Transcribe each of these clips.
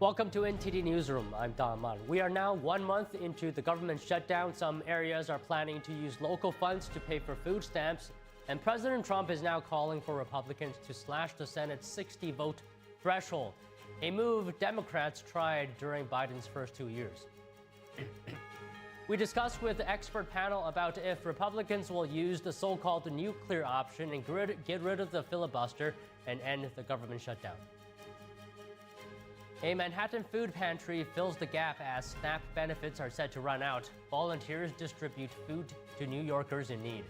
Welcome to NTD Newsroom. I'm Don Man. We are now 1 month into the government shutdown. Some areas are planning to use local funds to pay for food stamps. And President Trump is now calling for Republicans to slash the Senate's 60-vote threshold, a move Democrats tried during Biden's first 2 years. We discussed with the expert panel about if Republicans will use the so-called nuclear option and get rid of the filibuster and end the government shutdown. A Manhattan food pantry fills the gap as SNAP benefits are set to run out. Volunteers distribute food to New Yorkers in need.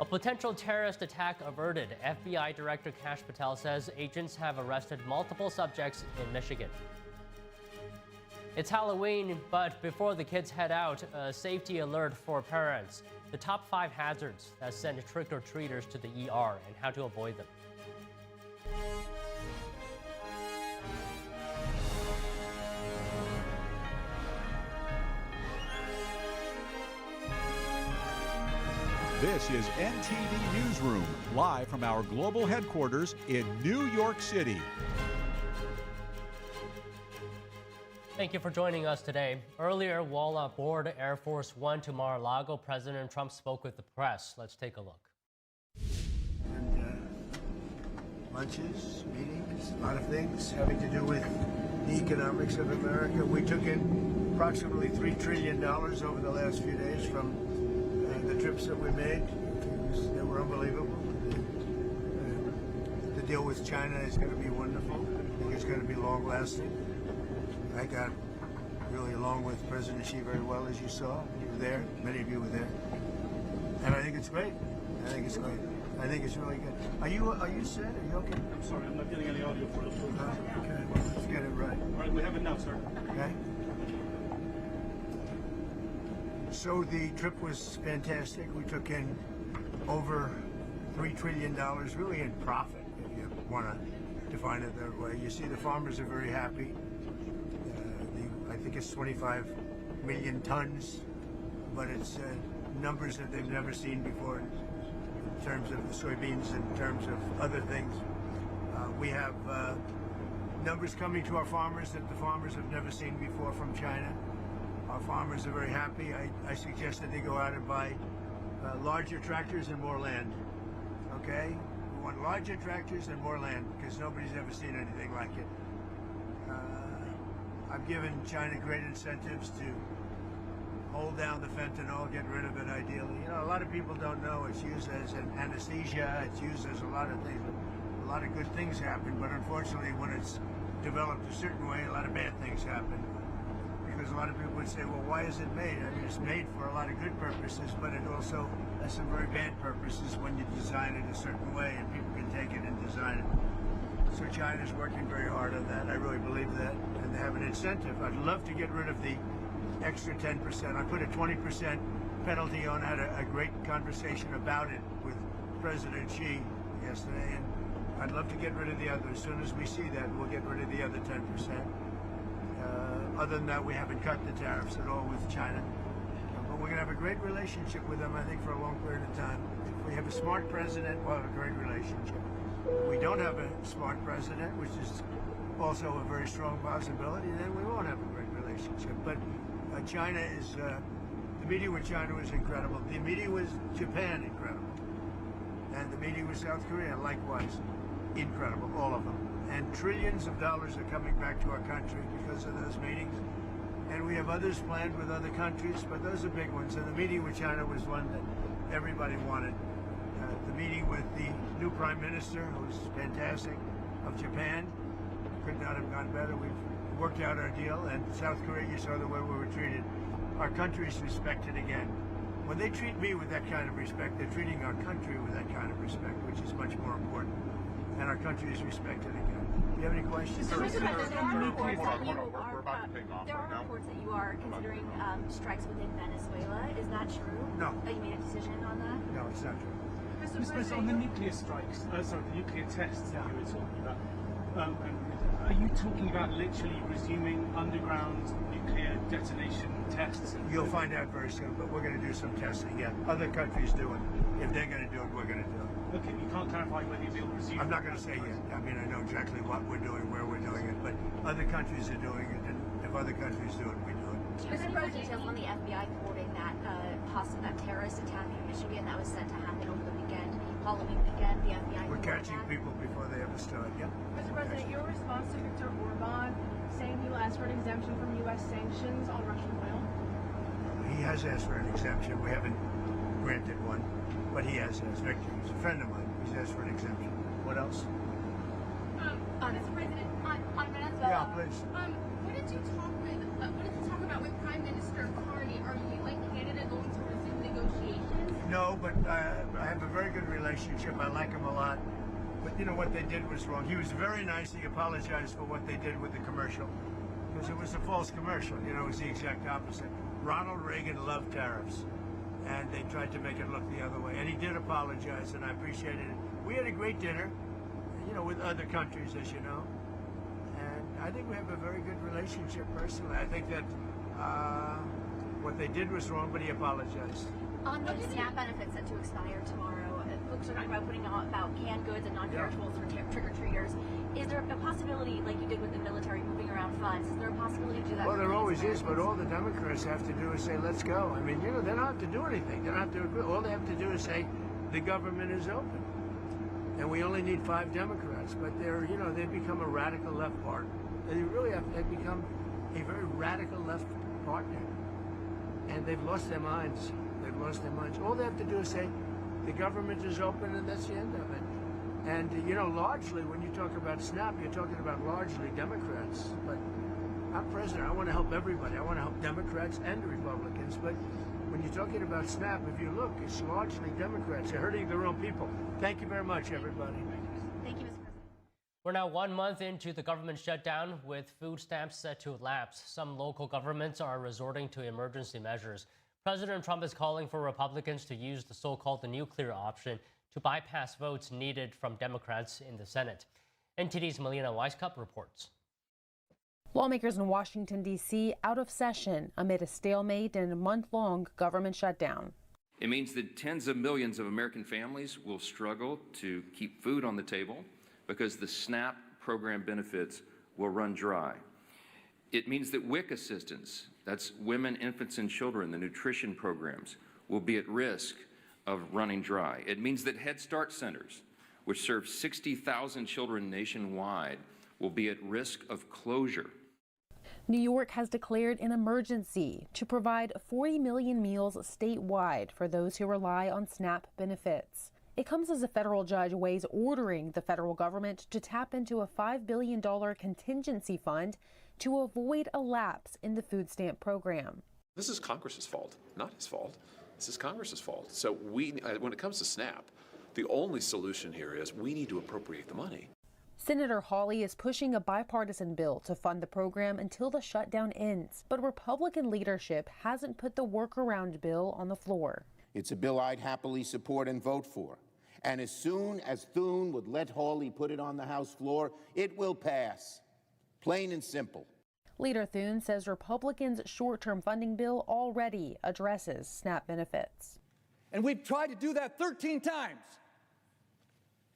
A potential terrorist attack averted. FBI Director Kash Patel says agents have arrested multiple subjects in Michigan. It's Halloween, but before the kids head out, a safety alert for parents. The top 5 hazards that send trick-or-treaters to the ER and how to avoid them. This is NTD Newsroom, live from our global headquarters in New York City. Thank you for joining us today. Earlier, while aboard Air Force One to Mar-a-Lago, President Trump spoke with the press. Let's take a look. And lunches, meetings, a lot of things having to do with the economics of America. We took in approximately $3 trillion over the last few days from the trips that we made. They were unbelievable. The deal with China is going to be wonderful. I think it's going to be long-lasting. I got really along with President Xi very well, as you saw. You were there. Many of you were there. And I think it's great. I think it's great. I think it's really good. Are you set? Are you okay? I'm sorry, I'm not getting any audio for it. Okay, well, let's get it right. All right, we have it now, sir. Okay. So the trip was fantastic. We took in over $3 trillion, really in profit, if you want to define it that way. You see the farmers are very happy. I think it's 25 million tons, but it's numbers that they've never seen before in terms of the soybeans, in terms of other things. We have numbers coming to our farmers that the farmers have never seen before from China. Our farmers are very happy. I suggest that they go out and buy larger tractors and more land. Okay? We want larger tractors and more land because nobody's ever seen anything like it. I've given China great incentives to hold down the fentanyl, get rid of it ideally. You know, a lot of people don't know it's used as an anesthesia, it's used as a lot of things. A lot of good things happen, but unfortunately when it's developed a certain way, a lot of bad things happen. Because a lot of people would say, well, why is it made? I mean, it's made for a lot of good purposes, but it also has some very bad purposes when you design it a certain way and people can take it and design it. So China's working very hard on that. I really believe that. And they have an incentive. I'd love to get rid of the extra 10%. I put a 20% penalty on. I had a great conversation about it with President Xi yesterday. And I'd love to get rid of the other. As soon as we see that, we'll get rid of the other 10%. Other than that, we haven't cut the tariffs at all with China. But we're going to have a great relationship with them, I think, for a long period of time. If we have a smart president, we'll have a great relationship. We don't have a smart president, which is also a very strong possibility, then we won't have a great relationship. But China is, the meeting with China was incredible. The meeting with Japan, incredible. And the meeting with South Korea, likewise, incredible, all of them. And trillions of dollars are coming back to our country because of those meetings. And we have others planned with other countries, but those are big ones. And the meeting with China was one that everybody wanted. The meeting with the new Prime Minister, who's fantastic, of Japan, could not have gone better. We've worked out our deal. And South Korea, you saw the way we were treated. Our country is respected again. When they treat me with that kind of respect, they're treating our country with that kind of respect, which is much more important. And our country is respected again. Do you have any questions? There are reports that you are considering strikes within Venezuela. Is that true? No. That you made a decision on that? No, it's not true. Mr. President, on the nuclear strikes, the nuclear tests that you were talking about, are you talking about literally resuming underground nuclear detonation tests? You'll find out very soon, but we're going to do some testing. Yeah, other countries do it. If they're going to do it, we're going to do it. Okay, you can't clarify whether you'll resume. I'm not going to say yet. I mean, I know exactly what we're doing, where we're doing it, but other countries are doing it, and if other countries do it, we do it. Is there more details on the FBI thwarting that that terrorist attack in Michigan that was set to happen over the weekend, Halloween weekend? The FBI. We're catching people before they ever start. Yeah. Mr. President, your response to Viktor Orban saying he will ask for an exemption from U.S. sanctions on Russian oil? He has asked for an exemption. We haven't granted one, but he has asked. Victor, he's a friend of mine. He's asked for an exemption. What else? Mr. President, on Venezuela. Yeah, please. What did you talk about with Prime Minister Carney? Are you and Canada going to resume negotiations? No, but I have a very good relationship. I like him a lot. But you know what they did was wrong. He was very nice. He apologized for what they did with the commercial, because it was a false commercial. You know, it was the exact opposite. Ronald Reagan loved tariffs, and they tried to make it look the other way. And he did apologize, and I appreciated it. We had a great dinner, you know, with other countries, as you know. And I think we have a very good relationship personally. I think that what they did was wrong, but he apologized. On the SNAP benefits set to expire tomorrow, folks are talking about putting out about canned goods and non-perishables for trick-or-treaters. Is there a possibility, like you did with the military moving around funds, is there a possibility to do that? Well, there always is, but all the Democrats have to do is say, let's go. I mean, you know, they don't have to do anything. They don't have to agree. All they have to do is say, the government is open. And we only need 5 Democrats, but they're, you know, they've become a radical left party. They really have, they've become a very radical left partner. And they've lost their minds. They've lost their minds. All they have to do is say, the government is open, and that's the end of it. And, you know, largely, when you talk about SNAP, you're talking about largely Democrats. But I'm president. I want to help everybody. I want to help Democrats and Republicans. But when you're talking about SNAP, if you look, it's largely Democrats. They're hurting their own people. Thank you very much, everybody. Thank you, Mr. President. We're now 1 month into the government shutdown, with food stamps set to lapse. Some local governments are resorting to emergency measures. President Trump is calling for Republicans to use the so-called nuclear option to bypass votes needed from Democrats in the Senate. NTD's Melina Weisskopf reports. Lawmakers in Washington, D.C. out of session amid a stalemate and a month-long government shutdown. It means that tens of millions of American families will struggle to keep food on the table because the SNAP program benefits will run dry. It means that WIC assistance, that's women, infants, and children, the nutrition programs, will be at risk of running dry. It means that Head Start centers, which serve 60,000 children nationwide, will be at risk of closure. New York has declared an emergency to provide 40 million meals statewide for those who rely on SNAP benefits. It comes as a federal judge weighs ordering the federal government to tap into a $5 billion contingency fund to avoid a lapse in the food stamp program. This is Congress's fault, not his fault. This is Congress's fault. So when it comes to SNAP, the only solution here is we need to appropriate the money. Senator Hawley is pushing a bipartisan bill to fund the program until the shutdown ends, but Republican leadership hasn't put the workaround bill on the floor. It's a bill I'd happily support and vote for. And as soon as Thune would let Hawley put it on the House floor, it will pass. Plain and simple. Leader Thune says Republicans' short-term funding bill already addresses SNAP benefits. And we've tried to do that 13 times.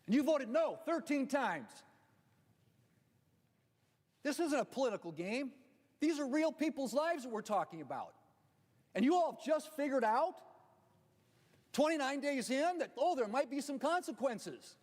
And you voted no 13 times. This isn't a political game. These are real people's lives that we're talking about. And you all have just figured out, 29 days in, that, oh, there might be some consequences.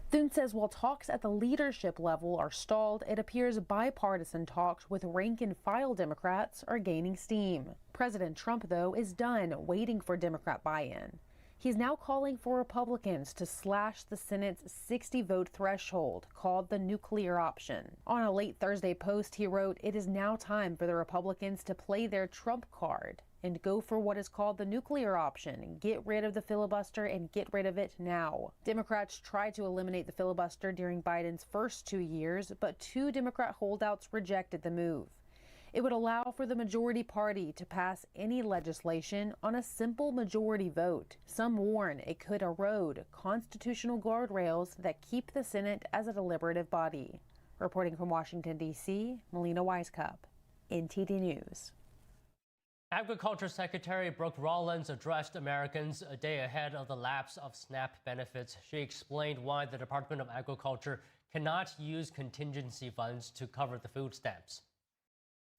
Thune says while talks at the leadership level are stalled, it appears bipartisan talks with rank-and-file Democrats are gaining steam. President Trump, though, is done waiting for Democrat buy-in. He's now calling for Republicans to slash the Senate's 60-vote threshold, called the nuclear option. On a late Thursday post, he wrote, "It is now time for the Republicans to play their Trump card and go for what is called the nuclear option. Get rid of the filibuster and get rid of it now." Democrats tried to eliminate the filibuster during Biden's first 2 years, but 2 Democrat holdouts rejected the move. It would allow for the majority party to pass any legislation on a simple majority vote. Some warn it could erode constitutional guardrails that keep the Senate as a deliberative body. Reporting from Washington, D.C., Melina Weisskopf, NTD News. Agriculture Secretary Brooke Rollins addressed Americans a day ahead of the lapse of SNAP benefits. She explained why the Department of Agriculture cannot use contingency funds to cover the food stamps.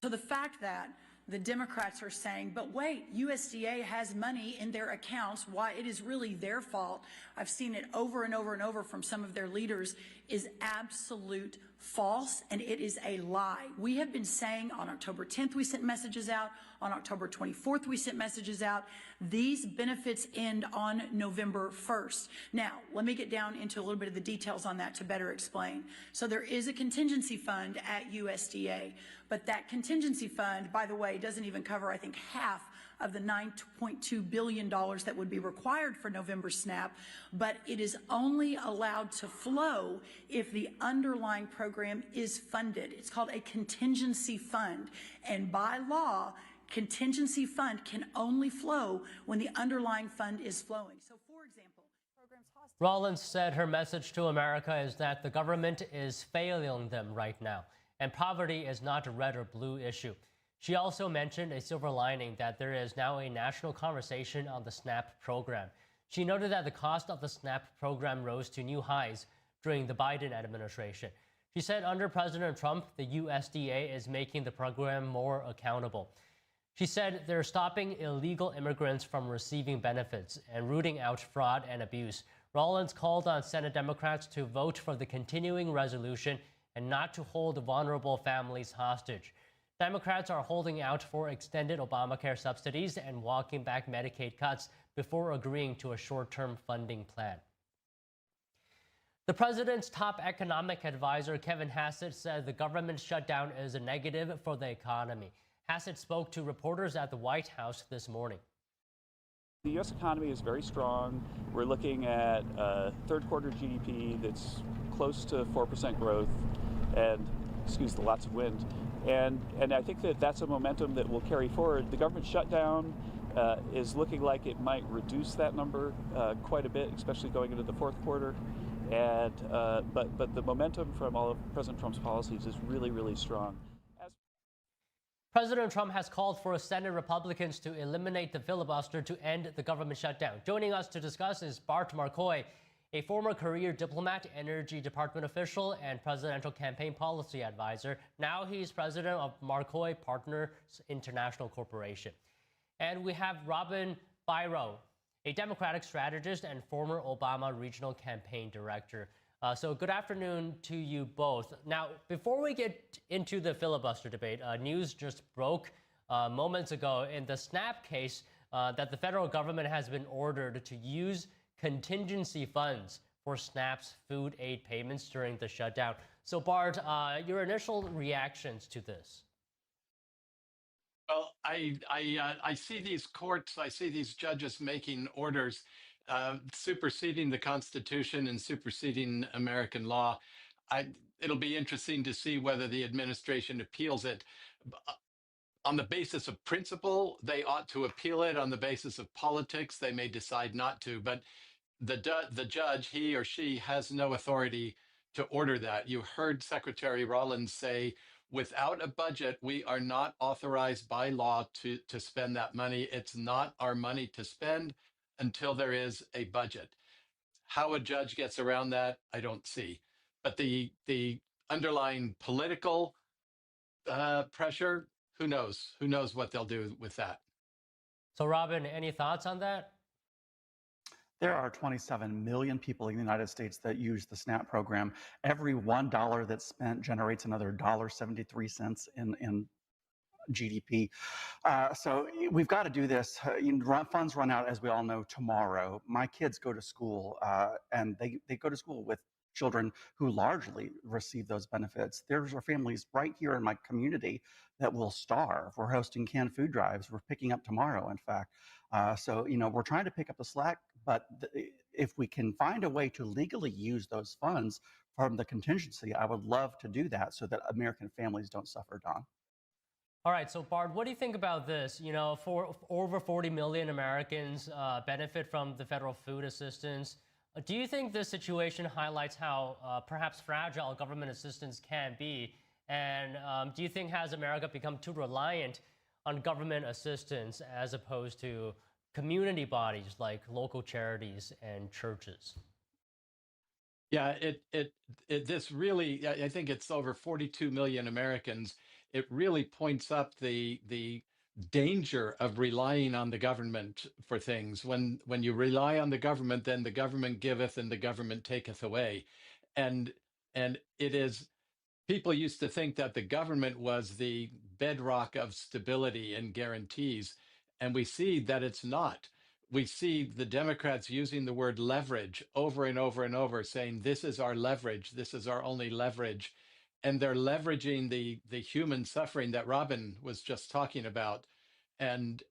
So the fact that the Democrats are saying, but wait, USDA has money in their accounts, why it is really their fault, I've seen it over and over and over from some of their leaders, is absolute false, and it is a lie. We have been saying on October 10th we sent messages out, on October 24th we sent messages out. These benefits end on November 1st. Now, let me get down into a little bit of the details on that to better explain. So there is a contingency fund at USDA, but that contingency fund, by the way, doesn't even cover, I think, half of the $9.2 billion that would be required for November SNAP, but it is only allowed to flow if the underlying program is funded. It's called a contingency fund, and by law, contingency fund can only flow when the underlying fund is flowing. So, for example, Rollins said her message to America is that the government is failing them right now, and poverty is not a red or blue issue. She also mentioned a silver lining that there is now a national conversation on the SNAP program. She noted that the cost of the SNAP program rose to new highs during the Biden administration. She said under President Trump, the USDA is making the program more accountable. She said they're stopping illegal immigrants from receiving benefits and rooting out fraud and abuse. Rollins called on Senate Democrats to vote for the continuing resolution and not to hold vulnerable families hostage. Democrats are holding out for extended Obamacare subsidies and walking back Medicaid cuts before agreeing to a short-term funding plan. The president's top economic advisor, Kevin Hassett, said the government shutdown is a negative for the economy. Hassett spoke to reporters at the White House this morning. The U.S. economy is very strong. We're looking at third quarter GDP that's close to 4% growth and, excuse the lots of wind. And I think that that's a momentum that will carry forward. The government shutdown is looking like it might reduce that number quite a bit, especially going into the fourth quarter. And but the momentum from all of President Trump's policies is really, really strong. President Trump has called for Senate Republicans to eliminate the filibuster to end the government shutdown. Joining us to discuss is Bart Marcoy, a former career diplomat, Energy Department official, and presidential campaign policy advisor. Now he's president of Marcoy Partners International Corporation. And we have Robin Byro, a Democratic strategist and former Obama regional campaign director. So good afternoon to you both. Now, before we get into the filibuster debate, news just broke moments ago in the SNAP case that the federal government has been ordered to use contingency funds for SNAP's food aid payments during the shutdown. So Bart, your initial reactions to this? Well, I see these courts, I see these judges making orders superseding the Constitution and superseding American law. It'll be interesting to see whether the administration appeals it. On the basis of principle, they ought to appeal it. On the basis of politics, they may decide not to. But the judge, he or she, has no authority to order that. You heard Secretary Rollins say, without a budget, we are not authorized by law to spend that money. It's not our money to spend until there is a budget. How a judge gets around that, I don't see. But the underlying political pressure, who knows? Who knows what they'll do with that? So Robin, any thoughts on that? There are 27 million people in the United States that use the SNAP program. Every $1 that's spent generates another $1.73 in GDP. So we've got to do this. Funds run out, as we all know, tomorrow. My kids go to school, and they go to school with children who largely receive those benefits. There's families right here in my community that will starve. We're hosting canned food drives. We're picking up tomorrow, in fact. So, we're trying to pick up the slack, but if we can find a way to legally use those funds from the contingency, I would love to do that so that American families don't suffer, Don. All right, so Bart, what do you think about this? For over 40 million Americans benefit from the federal food assistance. Do you think this situation highlights how perhaps fragile government assistance can be? And do you think has America become too reliant on government assistance as opposed to community bodies like local charities and churches? Yeah, this really, I think it's over 42 million Americans. It really points up the danger of relying on the government for things. When you rely on the government, then the government giveth and the government taketh away. And it is, people used to think that the government was the bedrock of stability and guarantees. And we see that it's not. We see the Democrats using the word leverage over and over and over, saying, this is our leverage, this is our only leverage. And they're leveraging the human suffering that Robin was just talking about. And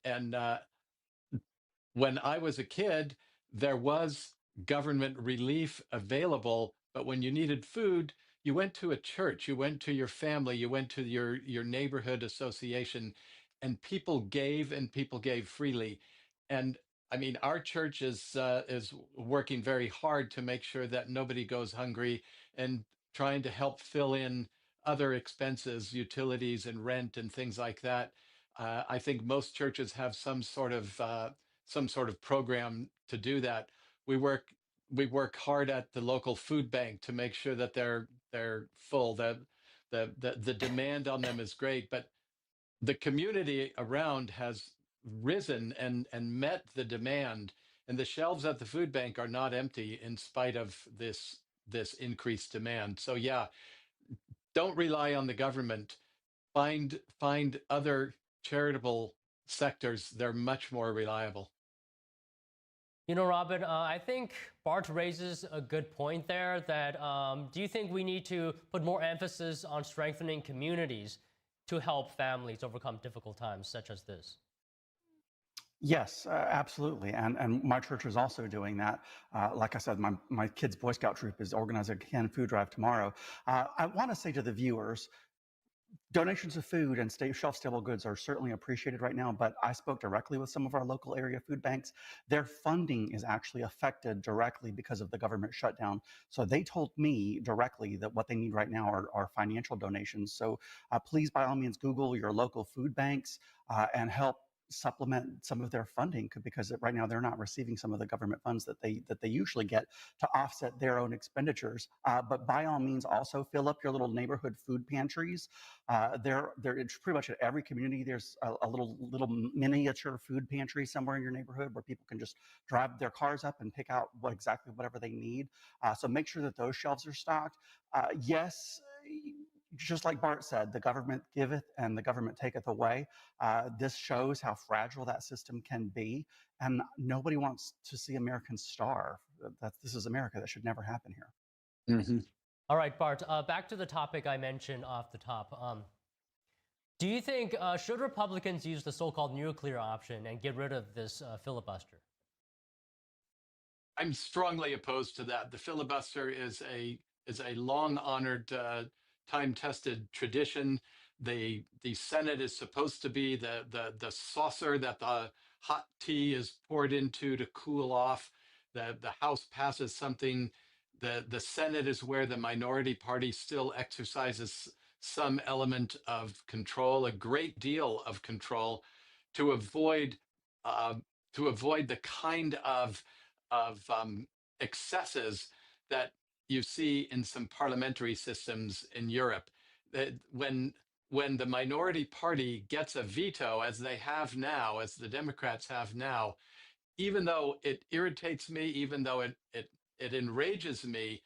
when I was a kid, there was government relief available, but when you needed food, you went to a church, you went to your family, you went to your neighborhood association, and people gave, and people gave freely. And I mean, our church is working very hard to make sure that nobody goes hungry and trying to help fill in other expenses, utilities and rent and things like that. I think most churches have some sort of program to do that. We work hard at the local food bank to make sure that they're full. The demand on them is great, but the community around has risen and met the demand, and the shelves at the food bank are not empty in spite of this increased demand. So yeah, don't rely on the government. Find other charitable sectors. They're much more reliable. You know, Robin, I think Bart raises a good point there that do you think we need to put more emphasis on strengthening communities to help families overcome difficult times such as this? Yes, absolutely. And my church is also doing that. Like I said, my kids' Boy Scout troop is organizing a canned food drive tomorrow. I want to say to the viewers, donations of food and shelf-stable goods are certainly appreciated right now, but I spoke directly with some of our local area food banks. Their funding is actually affected directly because of the government shutdown. So they told me directly that what they need right now are financial donations. So please, by all means, Google your local food banks and help supplement some of their funding, because right now they're not receiving some of the government funds that they usually get to offset their own expenditures. But by all means, also fill up your little neighborhood food pantries. They're pretty much at every community. There's a little miniature food pantry somewhere in your neighborhood where people can just drive their cars up and pick out exactly whatever they need. So make sure that those shelves are stocked. Yes, just like Bart said, the government giveth and the government taketh away. This shows how fragile that system can be, and nobody wants to see Americans starve. This is America. That should never happen here. Mm-hmm. All right, Bart, back to the topic I mentioned off the top. Do you think, should Republicans use the so-called nuclear option and get rid of this filibuster? I'm strongly opposed to that. The filibuster is a long-honored, time-tested tradition. The Senate is supposed to be the saucer that the hot tea is poured into to cool off. The House passes something. The Senate is where the minority party still exercises some element of control, a great deal of control, to avoid the kind of excesses that you see in some parliamentary systems in Europe. That when the minority party gets a veto, as they have now, as the Democrats have now, even though it irritates me, even though it enrages me,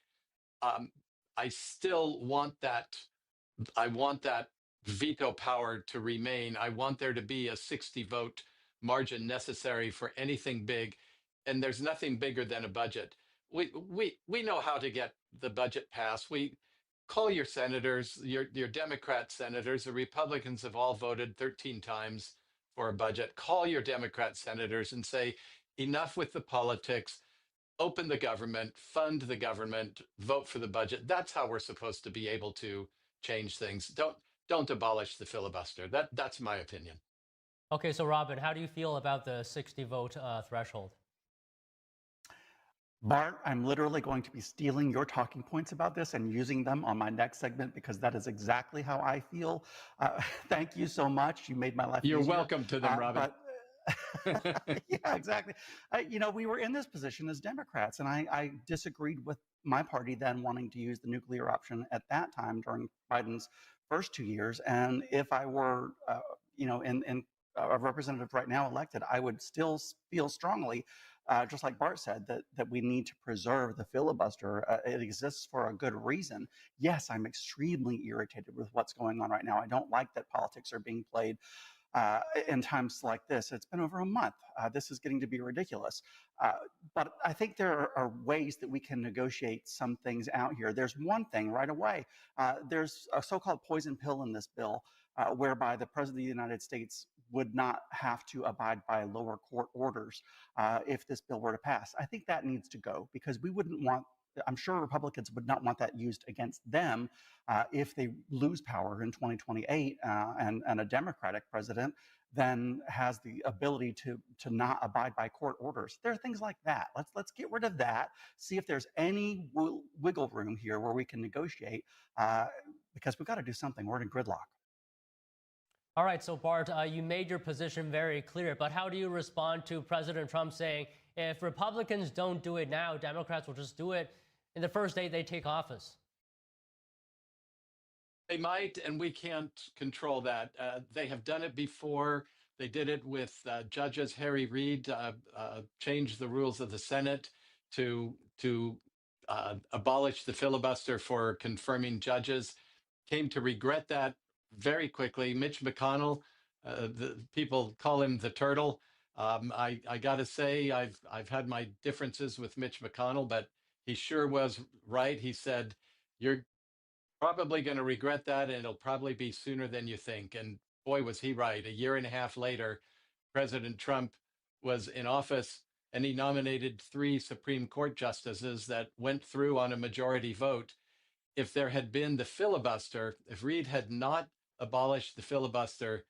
I still want that. I want that veto power to remain. I want there to be a 60-vote margin necessary for anything big, and there's nothing bigger than a budget. We know how to get the budget passed. We call your senators, your Democrat senators. The Republicans have all voted 13 times for a budget. Call your Democrat senators and say, enough with the politics. Open the government, fund the government, vote for the budget. That's how we're supposed to be able to change things. Don't abolish the filibuster. That's my opinion. Okay, so Robin, how do you feel about the 60-vote threshold? Bart, I'm literally going to be stealing your talking points about this and using them on my next segment, because that is exactly how I feel. Thank you so much. You made my life easier. You're welcome to them, Robin. Yeah, exactly. We were in this position as Democrats, and I disagreed with my party then wanting to use the nuclear option at that time during Biden's first 2 years. And if I were, in a representative right now elected, I would still feel strongly, just like Bart said, that we need to preserve the filibuster. It exists for a good reason. Yes, I'm extremely irritated with what's going on right now. I don't like that politics are being played in times like this. It's been over a month. This is getting to be ridiculous. But I think there are ways that we can negotiate some things out here. There's one thing right away. There's a so-called poison pill in this bill whereby the President of the United States would not have to abide by lower court orders if this bill were to pass. I think that needs to go because we wouldn't want, I'm sure Republicans would not want that used against them if they lose power in 2028 and a Democratic president then has the ability to not abide by court orders. There are things like that. Let's get rid of that, see if there's any wiggle room here where we can negotiate because we've got to do something. We're in gridlock. All right, so Bart, you made your position very clear, but how do you respond to President Trump saying if Republicans don't do it now, Democrats will just do it in the first day they take office? They might, and we can't control that. They have done it before. They did it with judges. Harry Reid changed the rules of the Senate to abolish the filibuster for confirming judges. Came to regret that very quickly. Mitch McConnell, the people call him the turtle. I got to say, I've had my differences with Mitch McConnell, but he sure was right. He said, "You're probably going to regret that, and it'll probably be sooner than you think." And boy, was he right. A year and a half later, President Trump was in office, and he nominated 3 Supreme Court justices that went through on a majority vote. If there had been the filibuster, if Reid had not abolished the filibuster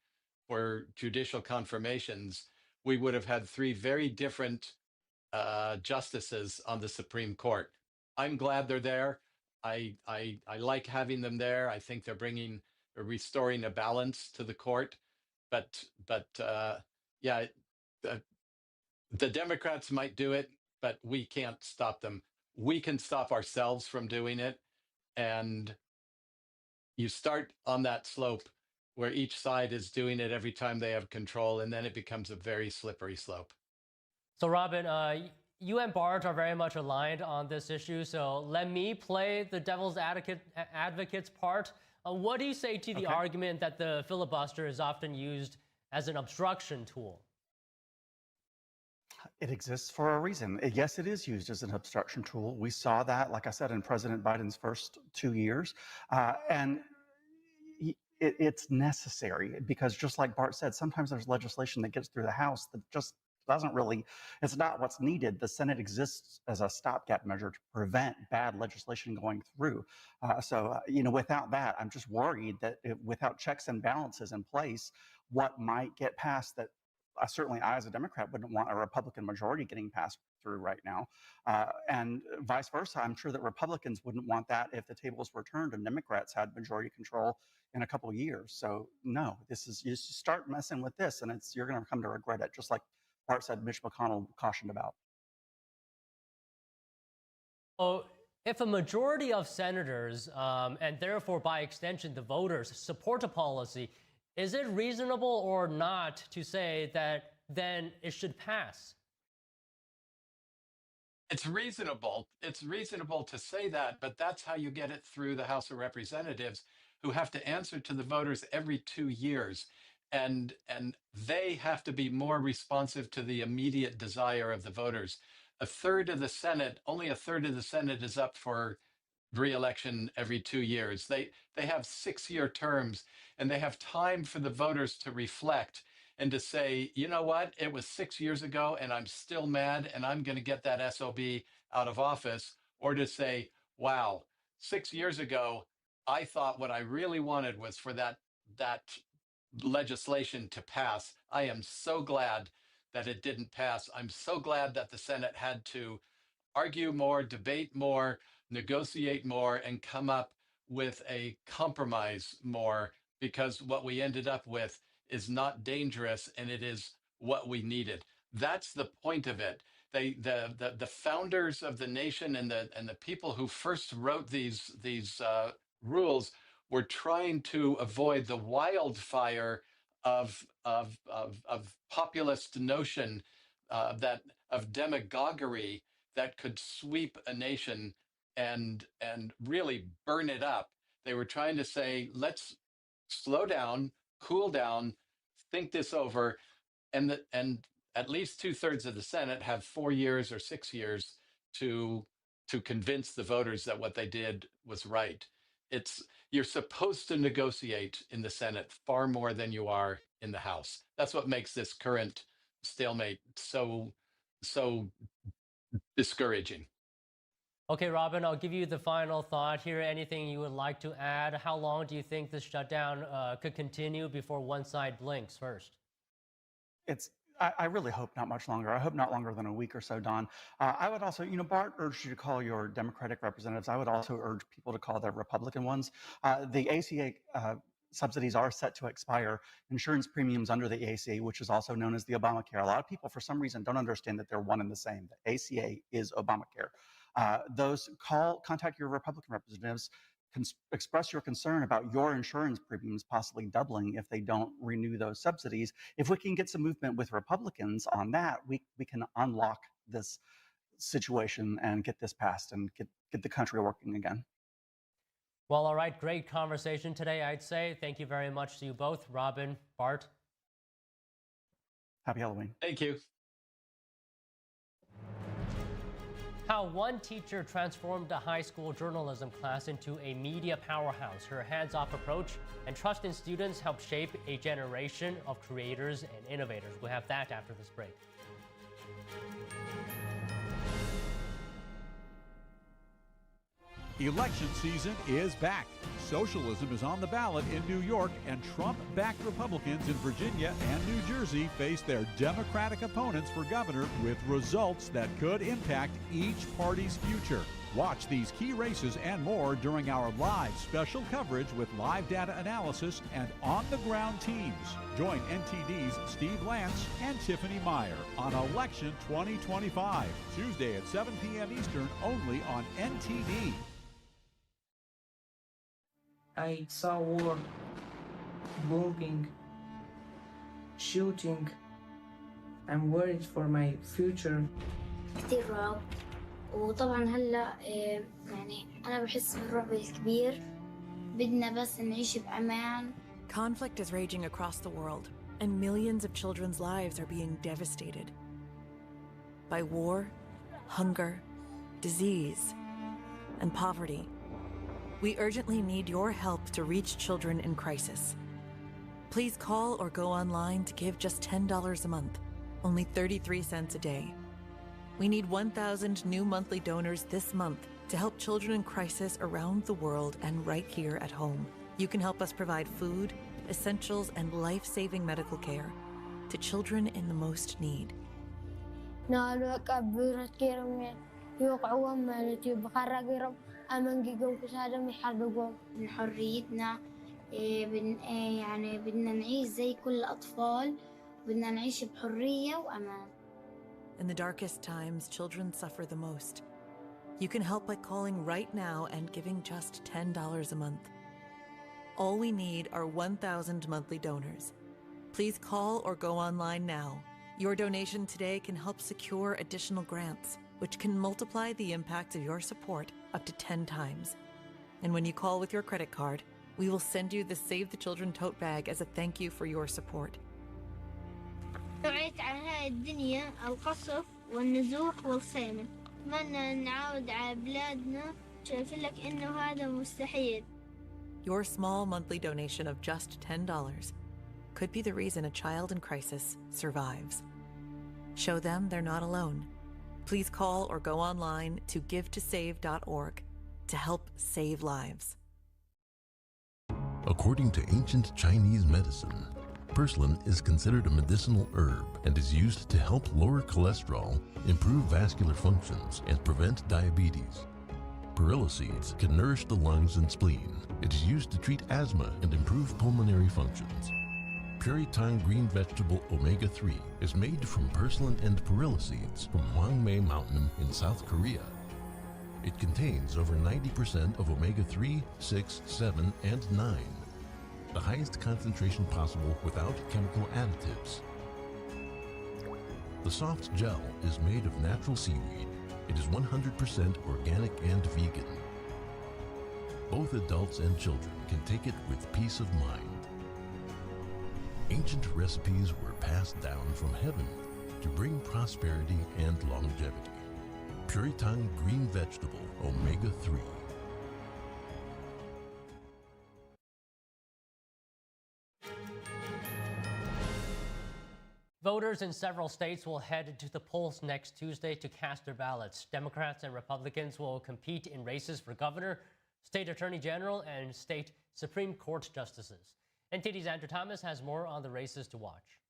for judicial confirmations, we would have had 3 very different justices on the Supreme Court. I'm glad they're there. I like having them there. I think they're restoring a balance to the court. But yeah, the Democrats might do it, but we can't stop them. We can stop ourselves from doing it. And you start on that slope where each side is doing it every time they have control, and then it becomes a very slippery slope. So Robin, you and Bart are very much aligned on this issue, so let me play the devil's advocate's part. What do you say to the argument that the filibuster is often used as an obstruction tool? It exists for a reason. Yes, it is used as an obstruction tool. We saw that, like I said, in President Biden's first 2 years. And it's necessary because just like Bart said, sometimes there's legislation that gets through the House that just doesn't really, it's not what's needed. The Senate exists as a stopgap measure to prevent bad legislation going through. Without that, I'm just worried that without checks and balances in place, what might get passed that certainly I, as a Democrat, wouldn't want a Republican majority getting passed through right now. And vice versa, I'm sure that Republicans wouldn't want that if the tables were turned and Democrats had majority control in a couple of years. So no, you start messing with this and you're going to come to regret it, just like Bart said Mitch McConnell cautioned about. So if a majority of senators, and therefore by extension the voters, support a policy, is it reasonable or not to say that then it should pass? It's reasonable. It's reasonable to say that, but that's how you get it through the House of Representatives, who have to answer to the voters every 2 years. And they have to be more responsive to the immediate desire of the voters. Only a third of the Senate is up for re-election every 2 years. They have 6-year terms, and they have time for the voters to reflect and to say, you know what, it was 6 years ago and I'm still mad and I'm going to get that SOB out of office. Or to say, wow, 6 years ago, I thought what I really wanted was for that legislation to pass. I am so glad that it didn't pass. I'm so glad that the Senate had to argue more, debate more, negotiate more, and come up with a compromise more, because what we ended up with is not dangerous, and it is what we needed. That's the point of it. The founders of the nation and the people who first wrote these rules were trying to avoid the wildfire of populist notion of demagoguery that could sweep a nation and really burn it up. They were trying to say, let's slow down, cool down, think this over, and at least 2/3 of the Senate have 4 years or 6 years to convince the voters that what they did was right. You're supposed to negotiate in the Senate far more than you are in the House. That's what makes this current stalemate so discouraging. Okay, Robin, I'll give you the final thought here. Anything you would like to add? How long do you think this shutdown could continue before one side blinks first? I really hope not much longer. I hope not longer than a week or so, Don. I would also, Bart urged you to call your Democratic representatives. I would also urge people to call their Republican ones. The ACA subsidies are set to expire. Insurance premiums under the ACA, which is also known as the Obamacare. A lot of people, for some reason, don't understand that they're one and the same. The ACA is Obamacare. Contact your Republican representatives, express your concern about your insurance premiums possibly doubling if they don't renew those subsidies. If we can get some movement with Republicans on that, we can unlock this situation and get this passed and get the country working again. Well, all right, great conversation today, I'd say. Thank you very much to you both, Robin, Bart. Happy Halloween. Thank you. How one teacher transformed a high school journalism class into a media powerhouse. Her hands-off approach and trust in students helped shape a generation of creators and innovators. We'll have that after this break. Election season is back. Socialism is on the ballot in New York, and Trump-backed Republicans in Virginia and New Jersey face their Democratic opponents for governor with results that could impact each party's future. Watch these key races and more during our live special coverage with live data analysis and on-the-ground teams. Join NTD's Steve Lance and Tiffany Meyer on Election 2025, Tuesday at 7 p.m. Eastern, only on NTD. I saw war, bombing, shooting. I'm worried for my future. كتير رعب وطبعا هلا يعني أنا بحس بالرعب الكبير بدنا بس نعيش بأمان. Conflict is raging across the world, and millions of children's lives are being devastated by war, hunger, disease, and poverty. We urgently need your help to reach children in crisis. Please call or go online to give just $10 a month, only 33 cents a day. We need 1,000 new monthly donors this month to help children in crisis around the world and right here at home. You can help us provide food, essentials, and life-saving medical care to children in the most need. من حريتنا يعني بدنا نعيش زي كل الأطفال بدنا نعيش بحرية وأمان. In the darkest times, children suffer the most. You can help by calling right now and giving just $10 a month. All we need are 1,000 monthly donors. Please call or go online now. Your donation today can help secure additional grants, which can multiply the impact of your support up to 10 times. And when you call with your credit card, we will send you the Save the Children tote bag as a thank you for your support. وعيت على هاي الدنيا القصف والنزوح والخيمة. أتمنى نعود على بلادنا شايفين لك إنه هذا مستحيل. Your small monthly donation of just $10 could be the reason a child in crisis survives. Show them they're not alone. Please call or go online to givetosave.org to help save lives. According to ancient Chinese medicine, purslane is considered a medicinal herb and is used to help lower cholesterol, improve vascular functions, and prevent diabetes. Perilla seeds can nourish the lungs and spleen. It is used to treat asthma and improve pulmonary functions. Puritang green vegetable omega-3 is made from purslane and perilla seeds from Hwangmae Mountain in South Korea. It contains over 90% of omega-3, 6, 7, and 9, the highest concentration possible without chemical additives. The soft gel is made of natural seaweed. It is 100% organic and vegan. Both adults and children can take it with peace of mind. Ancient recipes were passed down from heaven to bring prosperity and longevity. Puritang green vegetable omega-3. Voters in several states will head to the polls next Tuesday to cast their ballots. Democrats and Republicans will compete in races for governor, state attorney general, and state Supreme Court justices. NTD's Andrew Thomas has more on the races to watch.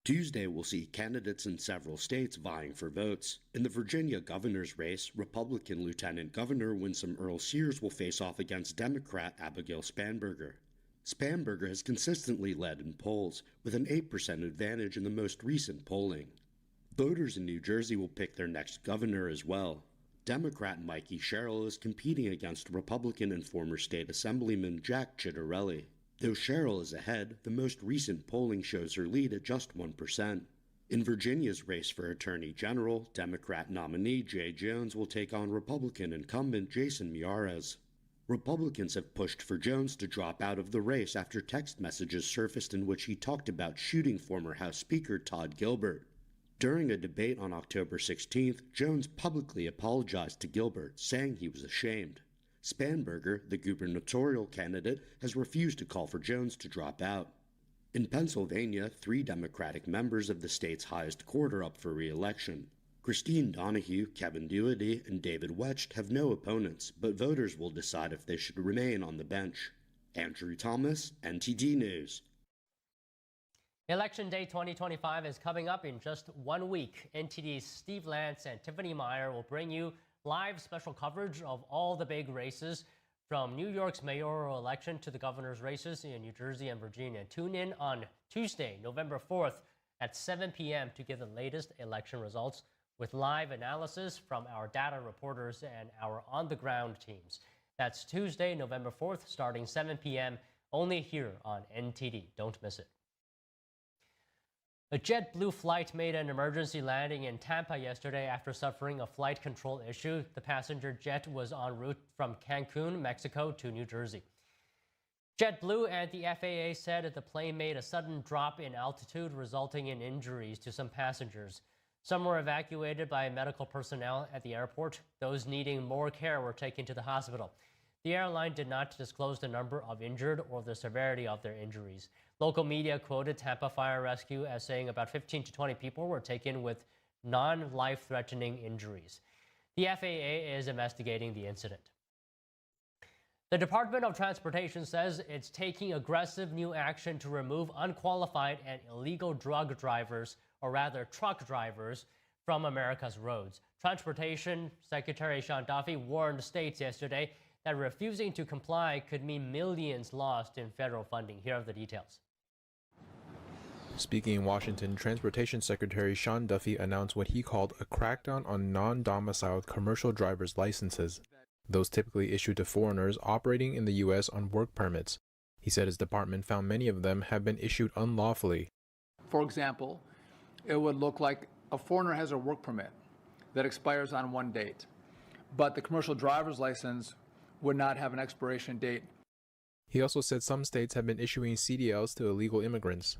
Tuesday will see candidates in several states vying for votes. In the Virginia governor's race, Republican Lieutenant Governor Winsome Earl Sears will face off against Democrat Abigail Spanberger. Spanberger has consistently led in polls, with an 8% advantage in the most recent polling. Voters in New Jersey will pick their next governor as well. Democrat Mikey Sherrill is competing against Republican and former state assemblyman Jack Ciattarelli. Though Sherrill is ahead, the most recent polling shows her lead at just 1%. In Virginia's race for Attorney General, Democrat nominee Jay Jones will take on Republican incumbent Jason Miyares. Republicans have pushed for Jones to drop out of the race after text messages surfaced in which he talked about shooting former House Speaker Todd Gilbert. During a debate on October 16th, Jones publicly apologized to Gilbert, saying he was ashamed. Spanberger, the gubernatorial candidate, has refused to call for Jones to drop out. In Pennsylvania, 3 Democratic members of the state's highest court are up for re-election. Christine Donahue, Kevin Dougherty, and David Wetsch have no opponents, but voters will decide if they should remain on the bench. Andrew Thomas, NTD News. Election Day 2025 is coming up in just 1 week. NTD's Steve Lance and Tiffany Meyer will bring you live special coverage of all the big races, from New York's mayoral election to the governor's races in New Jersey and Virginia. Tune in on Tuesday, November 4th at 7 p.m. to get the latest election results with live analysis from our data reporters and our on-the-ground teams. That's Tuesday, November 4th, starting 7 p.m. only here on NTD. Don't miss it. A JetBlue flight made an emergency landing in Tampa yesterday after suffering a flight control issue. The passenger jet was en route from Cancun, Mexico to New Jersey. JetBlue and the FAA said the plane made a sudden drop in altitude, resulting in injuries to some passengers. Some were evacuated by medical personnel at the airport. Those needing more care were taken to the hospital. The airline did not disclose the number of injured or the severity of their injuries. Local media quoted Tampa Fire Rescue as saying about 15 to 20 people were taken with non-life-threatening injuries. The FAA is investigating the incident. The Department of Transportation says it's taking aggressive new action to remove unqualified and illegal drug drivers, or rather truck drivers, from America's roads. Transportation Secretary Sean Duffy warned states yesterday that refusing to comply could mean millions lost in federal funding. Here are the details. Speaking in Washington, Transportation Secretary Sean Duffy announced what he called a crackdown on non-domiciled commercial driver's licenses, those typically issued to foreigners operating in the U.S. on work permits. He said his department found many of them have been issued unlawfully. For example, it would look like a foreigner has a work permit that expires on one date, but the commercial driver's license would not have an expiration date. He also said some states have been issuing CDLs to illegal immigrants.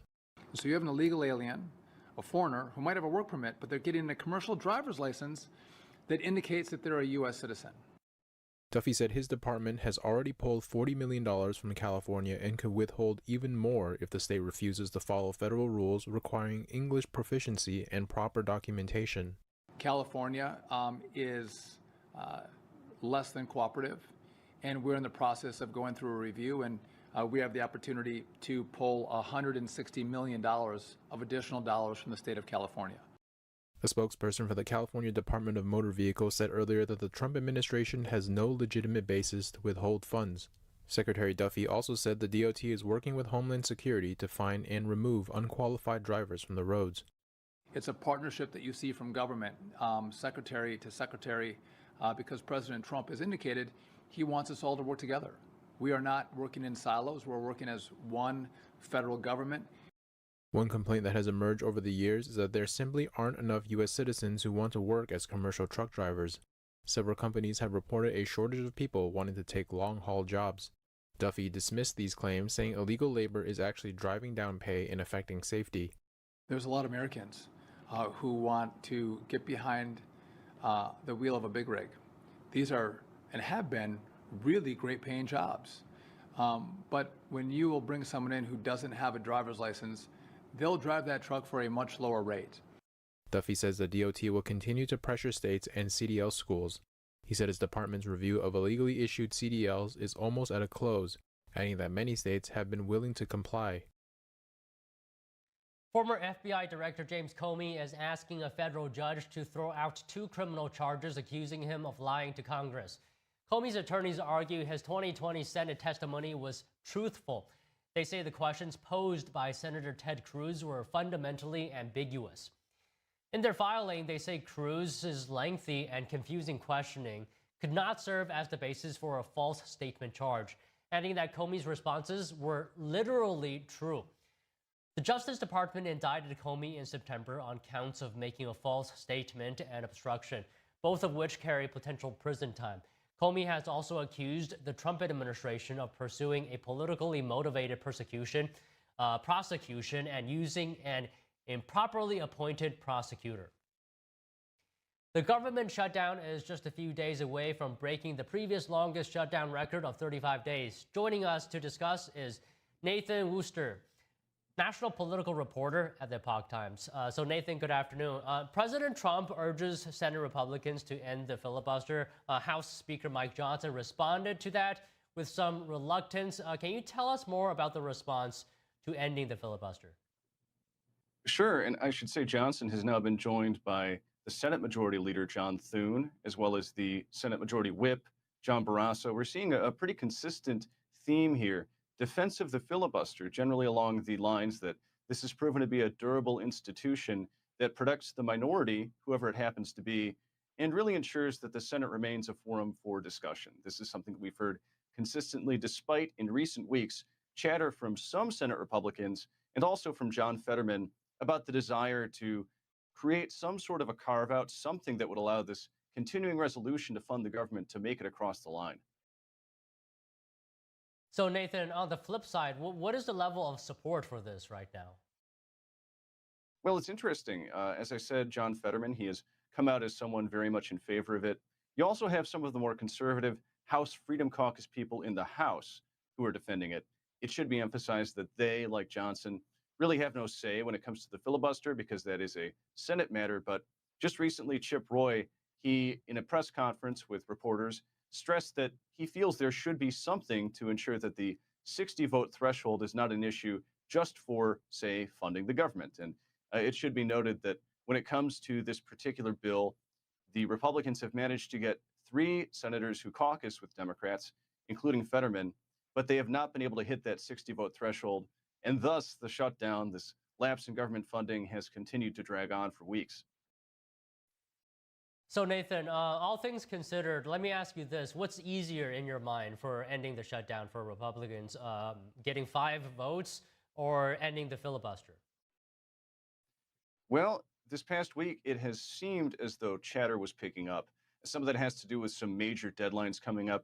So you have an illegal alien, a foreigner, who might have a work permit, but they're getting a commercial driver's license that indicates that they're a U.S. citizen. Duffy said his department has already pulled $40 million from California and could withhold even more if the state refuses to follow federal rules requiring English proficiency and proper documentation. California is less than cooperative, and we're in the process of going through a review, and we have the opportunity to pull $160 million of additional dollars from the state of California. A spokesperson for the California Department of Motor Vehicles said earlier that the Trump administration has no legitimate basis to withhold funds. Secretary Duffy also said the DOT is working with Homeland Security to find and remove unqualified drivers from the roads. It's a partnership that you see from government, secretary to secretary, because President Trump has indicated he wants us all to work together. We are not working in silos. We're working as one federal government. One complaint that has emerged over the years is that there simply aren't enough U.S. citizens who want to work as commercial truck drivers. Several companies have reported a shortage of people wanting to take long-haul jobs. Duffy dismissed these claims, saying illegal labor is actually driving down pay and affecting safety. There's a lot of Americans who want to get behind the wheel of a big rig. These are, and have been, really great paying jobs. But when you will bring someone in who doesn't have a driver's license, they'll drive that truck for a much lower rate. Duffy says the DOT will continue to pressure states and CDL schools. He said his department's review of illegally issued CDLs is almost at a close, adding that many states have been willing to comply. Former FBI Director James Comey is asking a federal judge to throw out 2 criminal charges accusing him of lying to Congress. Comey's attorneys argue his 2020 Senate testimony was truthful. They say the questions posed by Senator Ted Cruz were fundamentally ambiguous. In their filing, they say Cruz's lengthy and confusing questioning could not serve as the basis for a false statement charge, adding that Comey's responses were literally true. The Justice Department indicted Comey in September on counts of making a false statement and obstruction, both of which carry potential prison time. Comey has also accused the Trump administration of pursuing a politically motivated prosecution and using an improperly appointed prosecutor. The government shutdown is just a few days away from breaking the previous longest shutdown record of 35 days. Joining us to discuss is Nathan Wooster, national political reporter at the Epoch Times. So Nathan, good afternoon. President Trump urges Senate Republicans to end the filibuster. House Speaker Mike Johnson responded to that with some reluctance. Can you tell us more about the response to ending the filibuster? Sure, and I should say Johnson has now been joined by the Senate Majority Leader, John Thune, as well as the Senate Majority Whip, John Barrasso. We're seeing a pretty consistent theme here. Defense of the filibuster, generally along the lines that this has proven to be a durable institution that protects the minority, whoever it happens to be, and really ensures that the Senate remains a forum for discussion. This is something that we've heard consistently, despite in recent weeks chatter from some Senate Republicans and also from John Fetterman about the desire to create some sort of a carve-out, something that would allow this continuing resolution to fund the government to make it across the line. So Nathan, on the flip side, what is the level of support for this right now? Well, it's interesting. As I said, John Fetterman, he has come out as someone very much in favor of it. You also have some of the more conservative House Freedom Caucus people in the House who are defending it. It should be emphasized that they, like Johnson, really have no say when it comes to the filibuster because that is a Senate matter. But just recently, Chip Roy, he, in a press conference with reporters, stressed that he feels there should be something to ensure that the 60-vote threshold is not an issue just for, say, funding the government. And it should be noted that when it comes to this particular bill, the Republicans have managed to get 3 senators who caucus with Democrats, including Fetterman, but they have not been able to hit that 60-vote threshold. And thus, the shutdown, this lapse in government funding, has continued to drag on for weeks. So Nathan, all things considered, let me ask you this. What's easier in your mind for ending the shutdown for Republicans, getting 5 votes or ending the filibuster? Well, this past week, it has seemed as though chatter was picking up. Some of that has to do with some major deadlines coming up.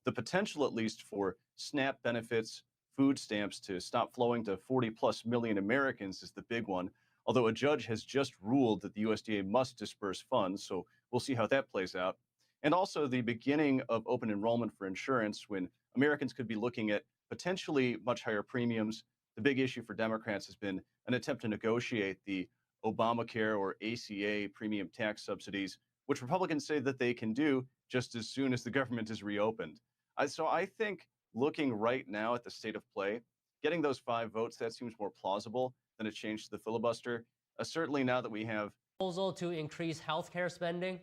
The potential, at least, for SNAP benefits, food stamps to stop flowing to 40+ million Americans is the big one. Although a judge has just ruled that the USDA must disperse funds, so we'll see how that plays out. And also the beginning of open enrollment for insurance when Americans could be looking at potentially much higher premiums. The big issue for Democrats has been an attempt to negotiate the Obamacare or ACA premium tax subsidies, which Republicans say that they can do just as soon as the government is reopened. So I think looking right now at the state of play, getting those 5 votes, that seems more plausible than a change to the filibuster. Certainly now that we have proposal to increase healthcare spending.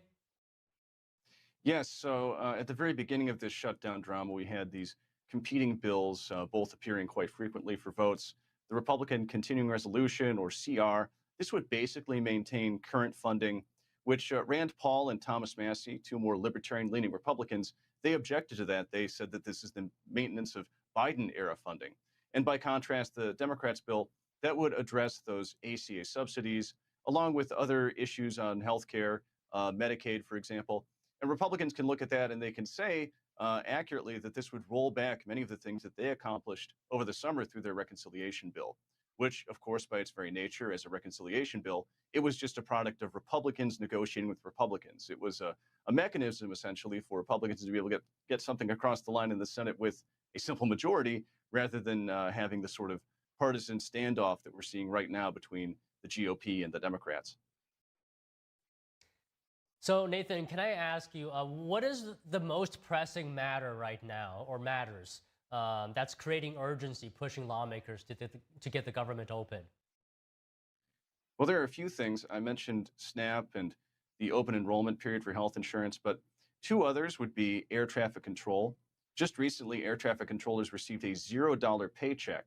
Yes, so at the very beginning of this shutdown drama, we had these competing bills, both appearing quite frequently for votes. The Republican Continuing Resolution, or CR, this would basically maintain current funding, which Rand Paul and Thomas Massie, two more libertarian-leaning Republicans, they objected to that. They said that this is the maintenance of Biden-era funding. And by contrast, the Democrats' bill, that would address those ACA subsidies, along with other issues on health care, Medicaid, for example. And Republicans can look at that and they can say accurately that this would roll back many of the things that they accomplished over the summer through their reconciliation bill, which, of course, by its very nature as a reconciliation bill, it was just a product of Republicans negotiating with Republicans. It was a mechanism, essentially, for Republicans to be able to get something across the line in the Senate with a simple majority, rather than having the sort of partisan standoff that we're seeing right now between the GOP and the Democrats. So, Nathan, can I ask you, what is the most pressing matter right now, or matters, that's creating urgency, pushing lawmakers to get the government open? Well, there are a few things. I mentioned SNAP and the open enrollment period for health insurance, but two others would be air traffic control. Just recently, air traffic controllers received a $0 paycheck.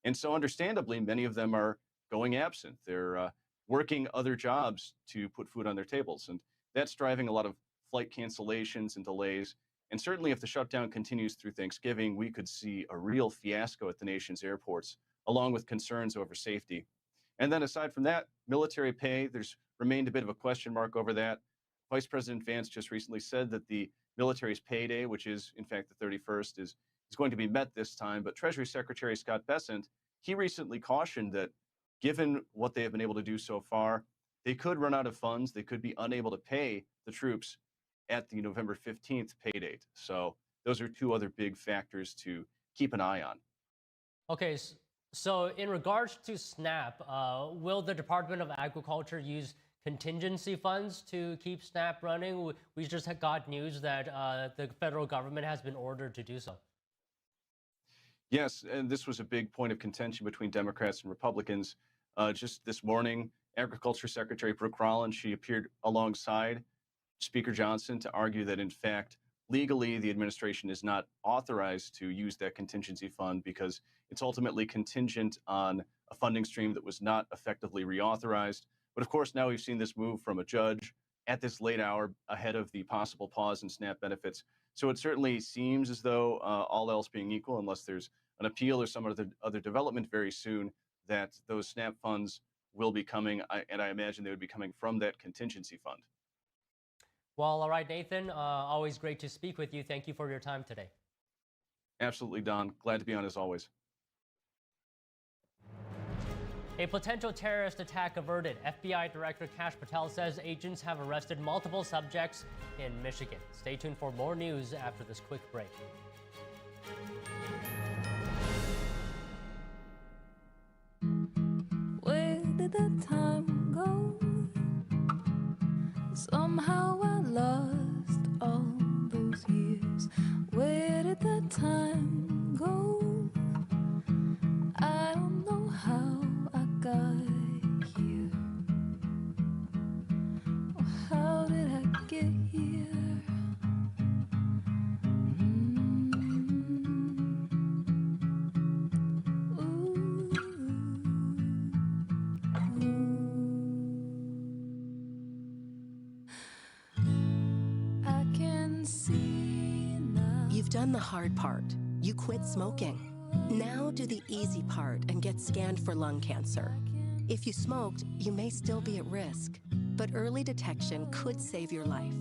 And so understandably, many of them are going absent. They're working other jobs to put food on their tables. And that's driving a lot of flight cancellations and delays. And certainly if the shutdown continues through Thanksgiving, we could see a real fiasco at the nation's airports, along with concerns over safety. And then aside from that, military pay, there's remained a bit of a question mark over that. Vice President Vance just recently said that the military's payday, which is in fact the 31st, is going to be met this time. But Treasury Secretary Scott Bessent, he recently cautioned that given what they have been able to do so far, they could run out of funds. They could be unable to pay the troops at the November 15th pay date. So those are two other big factors to keep an eye on. Okay, so in regards to SNAP, will the Department of Agriculture use contingency funds to keep SNAP running? We just got news that the federal government has been ordered to do so. Yes, and this was a big point of contention between Democrats and Republicans. Just this morning, Agriculture Secretary Brooke Rollins, she appeared alongside Speaker Johnson to argue that, in fact, legally, the administration is not authorized to use that contingency fund because it's ultimately contingent on a funding stream that was not effectively reauthorized. But of course, now we've seen this move from a judge at this late hour ahead of the possible pause in SNAP benefits. So it certainly seems as though, all else being equal, unless there's an appeal or some other development very soon, that those SNAP funds will be coming, and I imagine they would be coming from that contingency fund. Well, all right, Nathan, always great to speak with you. Thank you for your time today. Absolutely, Don. Glad to be on as always. A potential terrorist attack averted. FBI Director Kash Patel says agents have arrested multiple subjects in Michigan. Stay tuned for more news after this quick break. Where did the time go? Somehow I lost all those years. Where did the time go? I don't know how I got here. Or how did I get here? You've done the hard part. You quit smoking. Now do the easy part and get scanned for lung cancer. If you smoked, you may still be at risk, but early detection could save your life.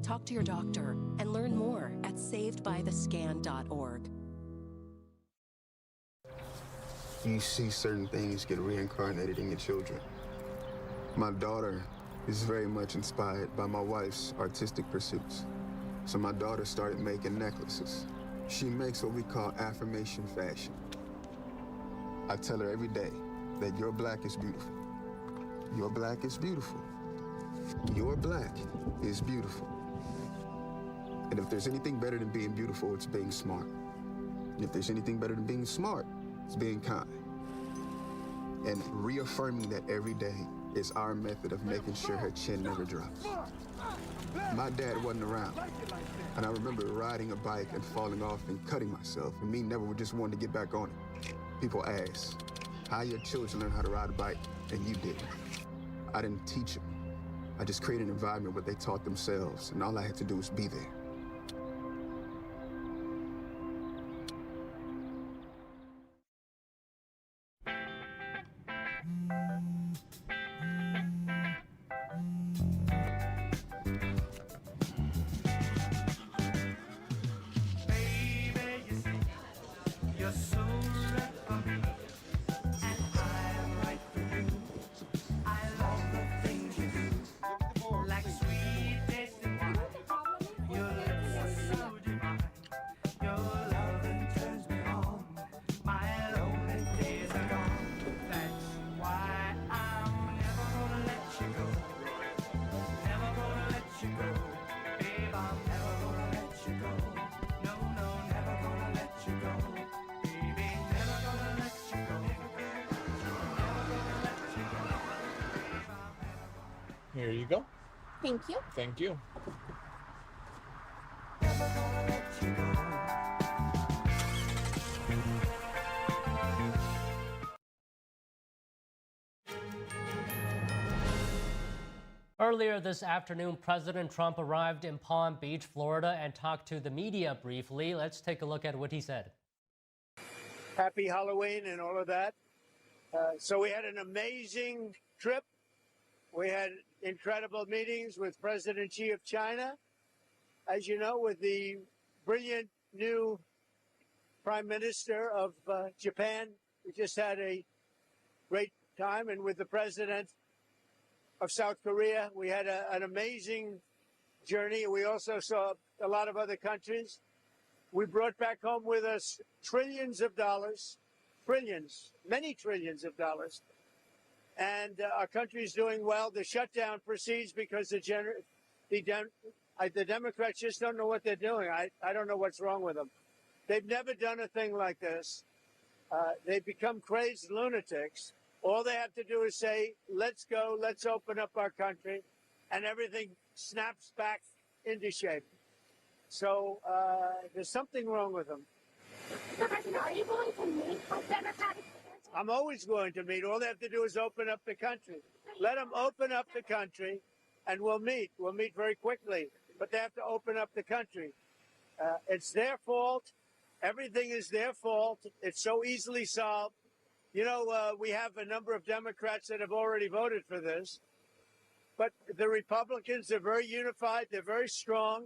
Talk to your doctor and learn more at savedbythescan.org. You see certain things get reincarnated in your children. My daughter is very much inspired by my wife's artistic pursuits. So my daughter started making necklaces. She makes what we call affirmation fashion. I tell her every day that your black is beautiful. Your black is beautiful. Your black is beautiful. And if there's anything better than being beautiful, it's being smart. And if there's anything better than being smart, it's being kind. And reaffirming that every day is our method of making sure her chin never drops. My dad wasn't around, and I remember riding a bike and falling off and cutting myself, and me never just wanted to get back on it. People ask, how your children learn how to ride a bike, and you didn't. I didn't teach them. I just created an environment where they taught themselves, and all I had to do was be there. Here you go. Thank you. Thank you. Earlier this afternoon, President Trump arrived in Palm Beach, Florida, and talked to the media briefly. Let's take a look at what he said. Happy Halloween and all of that. So we had an amazing trip. We had incredible meetings with President Xi of China. As you know, with the brilliant new Prime Minister of Japan, we just had a great time. And with the President of South Korea, we had an amazing journey. We also saw a lot of other countries. We brought back home with us trillions of dollars, trillions, many trillions of dollars. And our country is doing well. The shutdown proceeds because the Democrats just don't know what they're doing. I don't know what's wrong with them. They've never done a thing like this. They've become crazed lunatics. All they have to do is say, let's go, let's open up our country, and everything snaps back into shape. So there's something wrong with them. Are you going to meet with Democratic? I'm always going to meet. All they have to do is open up the country. Let them open up the country, and we'll meet. We'll meet very quickly. But they have to open up the country. It's their fault. Everything is their fault. It's so easily solved. You know, we have a number of Democrats that have already voted for this. But the Republicans are very unified. They're very strong.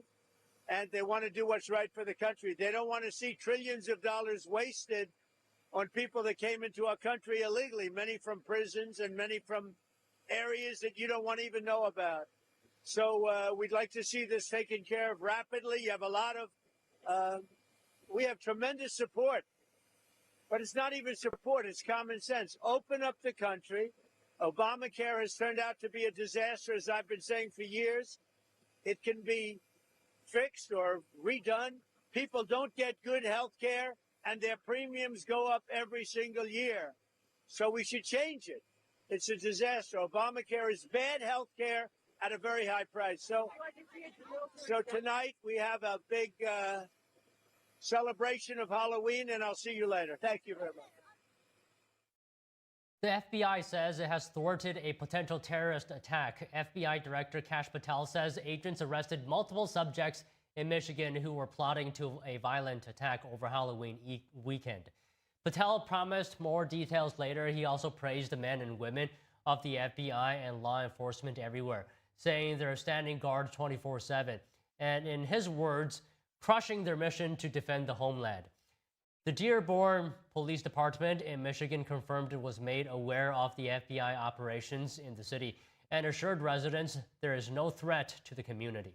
And they want to do what's right for the country. They don't want to see trillions of dollars wasted on people that came into our country illegally, many from prisons and many from areas that you don't want to even know about. So we'd like to see this taken care of rapidly. You have a lot of, we have tremendous support, but it's not even support, it's common sense. Open up the country. Obamacare has turned out to be a disaster, as I've been saying for years. It can be fixed or redone. People don't get good health care, and their premiums go up every single year. So we should change it. It's a disaster. Obamacare is bad health care at a very high price. So tonight we have a big celebration of Halloween, and I'll see you later. Thank you very much. The FBI says it has thwarted a potential terrorist attack. FBI Director Kash Patel says agents arrested multiple subjects in Michigan who were plotting to a violent attack over Halloween weekend. Patel promised more details later. He also praised the men and women of the FBI and law enforcement everywhere, saying they're standing guard 24/7, and in his words, crushing their mission to defend the homeland. The Dearborn Police Department in Michigan confirmed it was made aware of the FBI operations in the city and assured residents there is no threat to the community.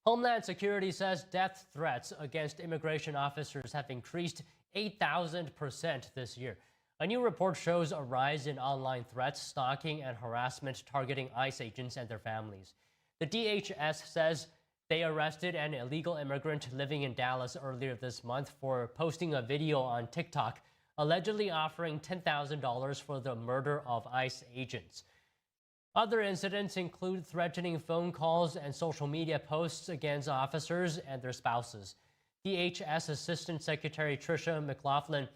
Homeland Security says death threats against immigration officers have increased 8,000% this year. A new report shows a rise in online threats, stalking, and harassment targeting ICE agents and their families. The DHS says they arrested an illegal immigrant living in Dallas earlier this month for posting a video on TikTok allegedly offering $10,000 for the murder of ICE agents. Other incidents include threatening phone calls and social media posts against officers and their spouses. DHS Assistant Secretary Tricia McLaughlin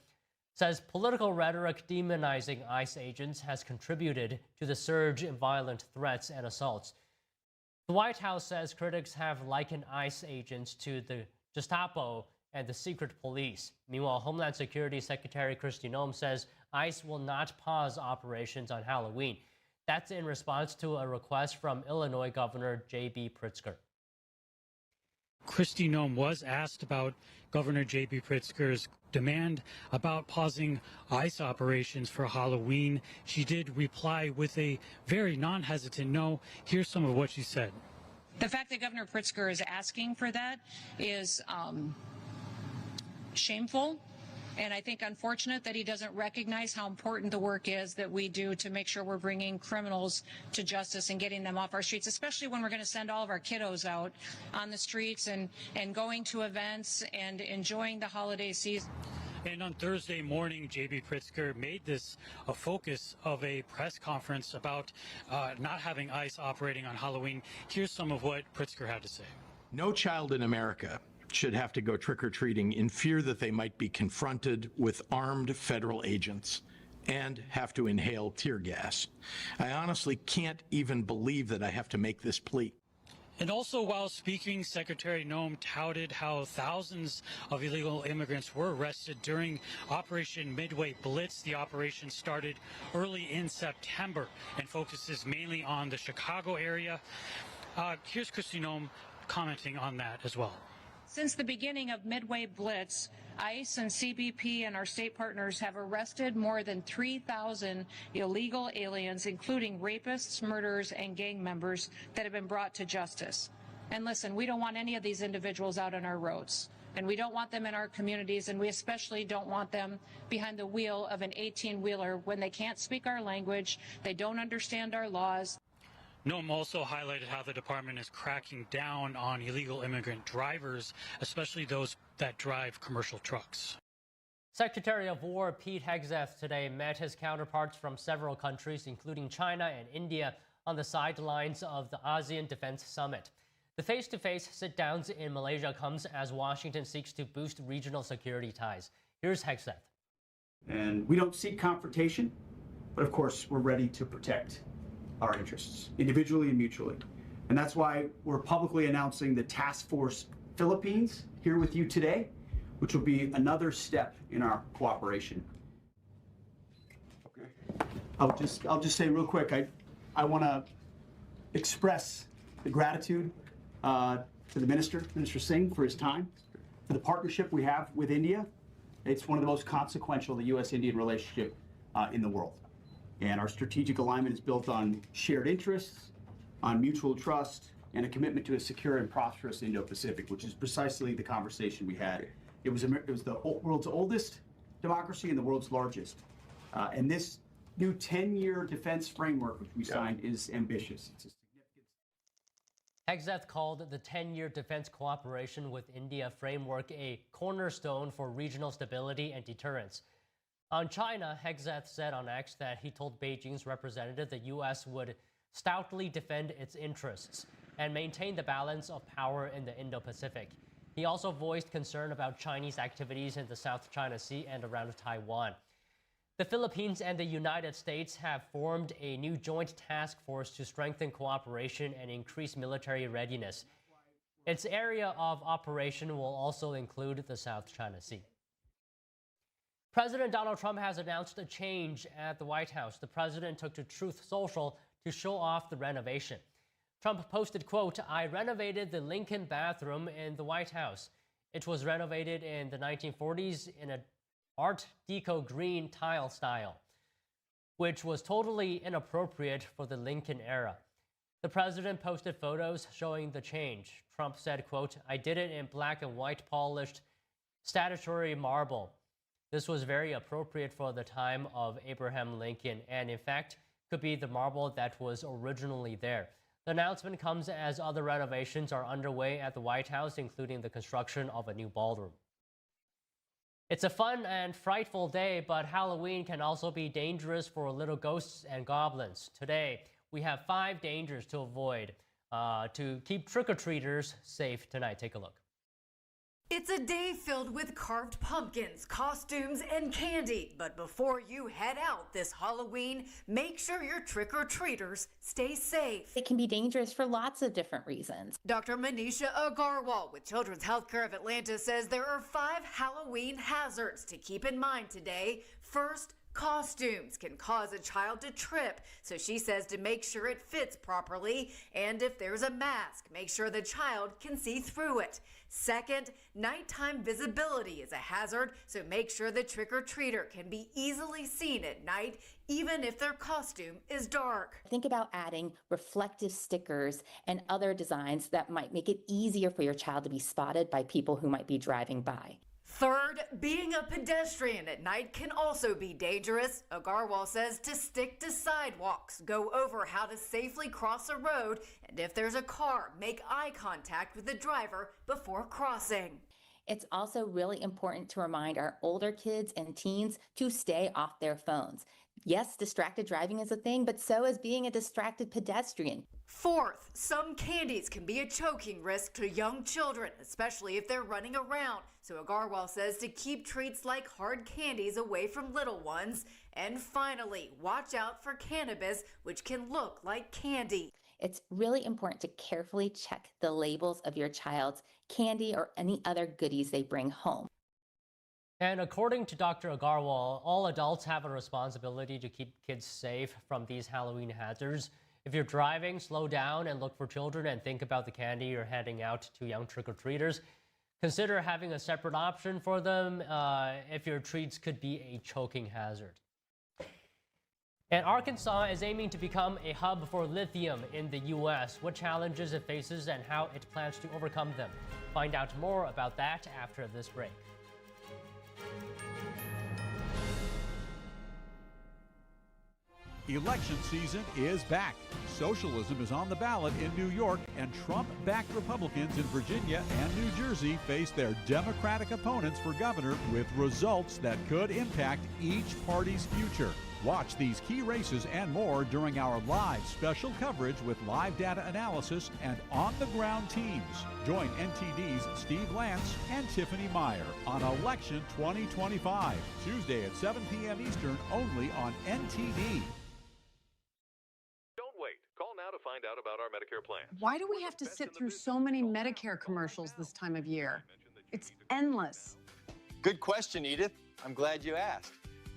says political rhetoric demonizing ICE agents has contributed to the surge in violent threats and assaults. The White House says critics have likened ICE agents to the Gestapo and the secret police. Meanwhile, Homeland Security Secretary Kristi Noem says ICE will not pause operations on Halloween. That's in response to a request from Illinois Governor J.B. Pritzker. Kristi Noem was asked about Governor J.B. Pritzker's demand about pausing ICE operations for Halloween. She did reply with a very non-hesitant no. Here's some of what she said. The fact that Governor Pritzker is asking for that is shameful. And I think unfortunate that he doesn't recognize how important the work is that we do to make sure we're bringing criminals to justice and getting them off our streets, especially when we're going to send all of our kiddos out on the streets and going to events and enjoying the holiday season. And on Thursday morning, J.B. Pritzker made this a focus of a press conference about not having ICE operating on Halloween. Here's some of what Pritzker had to say. No child in America should have to go trick-or-treating in fear that they might be confronted with armed federal agents and have to inhale tear gas. I honestly can't even believe that I have to make this plea. And also while speaking, Secretary Noem touted how thousands of illegal immigrants were arrested during Operation Midway Blitz. The operation started early in September and focuses mainly on the Chicago area. Here's Kristi Noem commenting on that as well. Since the beginning of Midway Blitz, ICE and CBP and our state partners have arrested more than 3,000 illegal aliens, including rapists, murderers, and gang members that have been brought to justice. And listen, we don't want any of these individuals out on our roads, and we don't want them in our communities, and we especially don't want them behind the wheel of an 18-wheeler when they can't speak our language, they don't understand our laws. Noem also highlighted how the department is cracking down on illegal immigrant drivers, especially those that drive commercial trucks. Secretary of War Pete Hegseth today met his counterparts from several countries, including China and India, on the sidelines of the ASEAN Defense Summit. The face-to-face sit-downs in Malaysia comes as Washington seeks to boost regional security ties. Here's Hegseth. And we don't seek confrontation, but of course we're ready to protect our interests, individually and mutually. And that's why we're publicly announcing the Task Force Philippines here with you today, which will be another step in our cooperation. Okay. I'll just say real quick, I want to express the gratitude to the Minister Singh, for his time, for the partnership we have with India. It's one of the most consequential, the U.S.-Indian relationship in the world. And our strategic alignment is built on shared interests, on mutual trust, and a commitment to a secure and prosperous Indo-Pacific, which is precisely the conversation we had. It was the world's oldest democracy and the world's largest. And this new 10-year defense framework, which we signed, is ambitious. It's a Hegseth called the 10-year defense cooperation with India framework a cornerstone for regional stability and deterrence. On China, Hegseth said on X that he told Beijing's representative the U.S. would stoutly defend its interests and maintain the balance of power in the Indo-Pacific. He also voiced concern about Chinese activities in the South China Sea and around Taiwan. The Philippines and the United States have formed a new joint task force to strengthen cooperation and increase military readiness. Its area of operation will also include the South China Sea. President Donald Trump has announced a change at the White House. The president took to Truth Social to show off the renovation. Trump posted, quote, "I renovated the Lincoln bathroom in the White House. It was renovated in the 1940s in an Art Deco green tile style, which was totally inappropriate for the Lincoln era." The president posted photos showing the change. Trump said, quote, "I did it in black and white polished statuary marble. This was very appropriate for the time of Abraham Lincoln, and in fact, could be the marble that was originally there." The announcement comes as other renovations are underway at the White House, including the construction of a new ballroom. It's a fun and frightful day, but Halloween can also be dangerous for little ghosts and goblins. Today, we have 5 dangers to avoid to keep trick-or-treaters safe tonight. Take a look. It's a day filled with carved pumpkins, costumes, and candy. But before you head out this Halloween, make sure your trick-or-treaters stay safe. It can be dangerous for lots of different reasons. Dr. Manisha Agarwal with Children's Healthcare of Atlanta says there are 5 Halloween hazards to keep in mind today. First, costumes can cause a child to trip, so she says to make sure it fits properly, and if there's a mask, make sure the child can see through it. Second, nighttime visibility is a hazard, so make sure the trick-or-treater can be easily seen at night, even if their costume is dark. Think about adding reflective stickers and other designs that might make it easier for your child to be spotted by people who might be driving by. Third, being a pedestrian at night can also be dangerous. Agarwal says to stick to sidewalks, go over how to safely cross a road, and if there's a car, make eye contact with the driver before crossing. It's also really important to remind our older kids and teens to stay off their phones. Yes, distracted driving is a thing, but so is being a distracted pedestrian. Fourth, some candies can be a choking risk to young children, especially if they're running around. So Agarwal says to keep treats like hard candies away from little ones. And finally, watch out for cannabis, which can look like candy. It's really important to carefully check the labels of your child's candy or any other goodies they bring home. And according to Dr. Agarwal, all adults have a responsibility to keep kids safe from these Halloween hazards. If you're driving, slow down and look for children and think about the candy you're handing out to young trick-or-treaters. Consider having a separate option for them if your treats could be a choking hazard. And Arkansas is aiming to become a hub for lithium in the U.S. What challenges it faces and how it plans to overcome them. Find out more about that after this break. Election season is back. Socialism is on the ballot in New York, and Trump-backed Republicans in Virginia and New Jersey face their Democratic opponents for governor with results that could impact each party's future. Watch these key races and more during our live special coverage with live data analysis and on-the-ground teams. Join NTD's Steve Lance and Tiffany Meyer on Election 2025, Tuesday at 7 p.m. Eastern, only on NTD. Call now to find out about our Medicare plan. Why do we have to sit through so many Medicare commercials this time of year? It's endless. Good question, Edith. I'm glad you asked.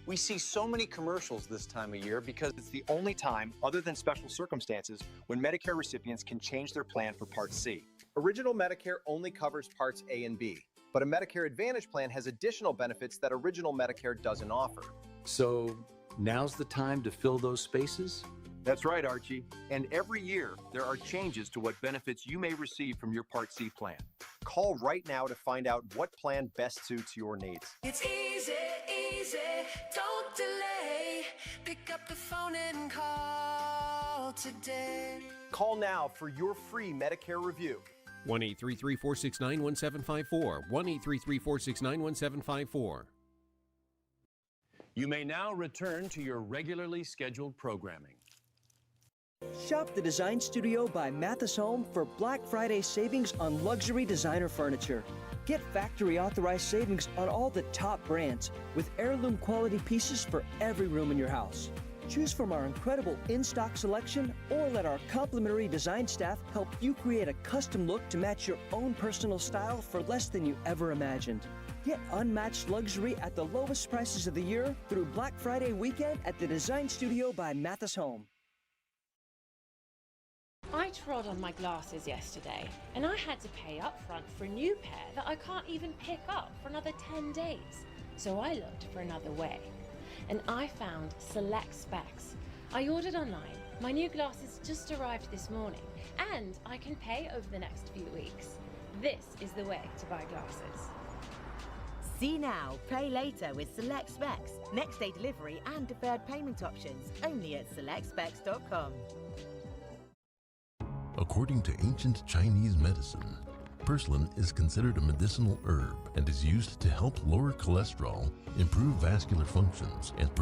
We see so many commercials this time of year because it's the only time, other than special circumstances, when Medicare recipients can change their plan for Part C. Original Medicare only covers Parts A and B, but a Medicare Advantage plan has additional benefits that Original Medicare doesn't offer. So now's the time to fill those spaces? That's right, Archie. And every year, there are changes to what benefits you may receive from your Part C plan. Call right now to find out what plan best suits your needs. It's easy, easy, don't delay. Pick up the phone and call today. Call now for your free Medicare review. 1-833-469-1754. 1-833-469-1754. You may now return to your regularly scheduled programming. Shop the Design Studio by Mathis Home for Black Friday savings on luxury designer furniture. Get factory authorized savings on all the top brands with heirloom quality pieces for every room in your house. Choose from our incredible in-stock selection or let our complimentary design staff help you create a custom look to match your own personal style for less than you ever imagined. Get unmatched luxury at the lowest prices of the year through Black Friday weekend at the Design Studio by Mathis Home. I trod on my glasses yesterday, and I had to pay up front for a new pair that I can't even pick up for another 10 days. So I looked for another way, and I found Select Specs. I ordered online. My new glasses just arrived this morning, and I can pay over the next few weeks. This is the way to buy glasses. See now, pay later with Select Specs. Next day delivery and deferred payment options, only at selectspecs.com. According to ancient Chinese medicine, Purslane is considered a medicinal herb and is used to help lower cholesterol, improve vascular functions, and